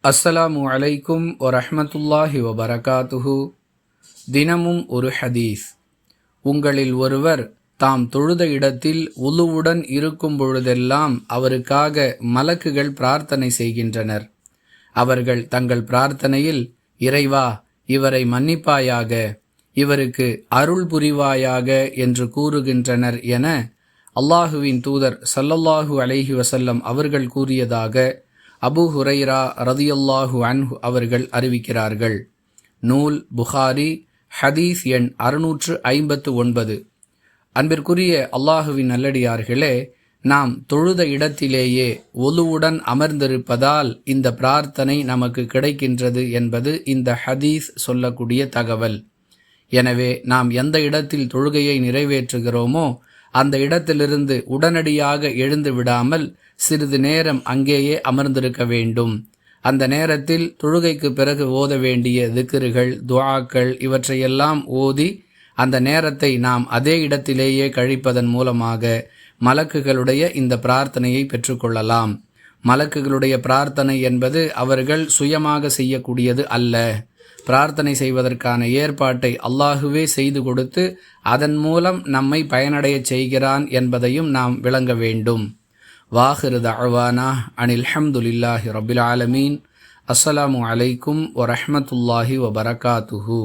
அஸ்ஸலாமு அலைக்கும் வரஹ்மத்துல்லாஹி வபரகாத்துஹு. தினமும் ஒரு ஹதீஸ். உங்களில் ஒருவர் தாம் தொழுத இடத்தில் உலுவுடன் இருக்கும் பொழுதெல்லாம் அவருக்காக மலக்குகள் பிரார்த்தனை செய்கின்றனர். அவர்கள் தங்கள் பிரார்த்தனையில், இறைவா, இவரை மன்னிப்பாயாக, இவருக்கு அருள் புரிவாயாக என்று கூறுகின்றனர் என அல்லாஹுவின் தூதர் ஸல்லல்லாஹு அலைஹி வஸல்லம் அவர்கள் கூறியதாக அபூ ஹுரைரா ரதியல்லாஹு அன்ஹு அவர்கள் அறிவிக்கிறார்கள். நூல் புகாரி, ஹதீஸ் எண் 659. அன்பிற்குரிய அல்லாஹுவின் நல்லடியார்களே, நாம் தொழுத இடத்திலேயே ஒலுவுடன் அமர்ந்திருப்பதால் இந்த பிரார்த்தனை நமக்கு கிடைக்கின்றது என்பது இந்த ஹதீஸ் சொல்லக்கூடிய தகவல். எனவே நாம் எந்த இடத்தில் தொழுகையை நிறைவேற்றுகிறோமோ அந்த இடத்திலிருந்து உடனடியாக எழுந்து விடாமல் சிறிது நேரம் அங்கேயே அமர்ந்திருக்க வேண்டும். அந்த நேரத்தில் தொழுகைக்கு பிறகு ஓத வேண்டிய திக்ருகள், துஆக்கள் இவற்றையெல்லாம் ஓதி அந்த நேரத்தை நாம் அதே இடத்திலேயே கழிப்பதன் மூலமாக மலக்குகளுடைய இந்த பிரார்த்தனையை பெற்றுக்கொள்ளலாம். மலக்குகளுடைய பிரார்த்தனை என்பது அவர்கள் சுயமாக செய்யக்கூடியது அல்ல. பிரார்த்தனை செய்வதற்கான ஏற்பாட்டை அல்லாஹுவே செய்து கொடுத்து அதன் மூலம் நம்மை பயனடைய செய்கிறான் என்பதையும் நாம் விளங்க வேண்டும். வாஹிரு தஅவானா அனில் ஹம்துலில்லாஹி ரப்பில் ஆலமீன். அஸ்ஸலாமு அலைக்கும் வரஹ்மத்துல்லாஹி வபரகாத்துஹு.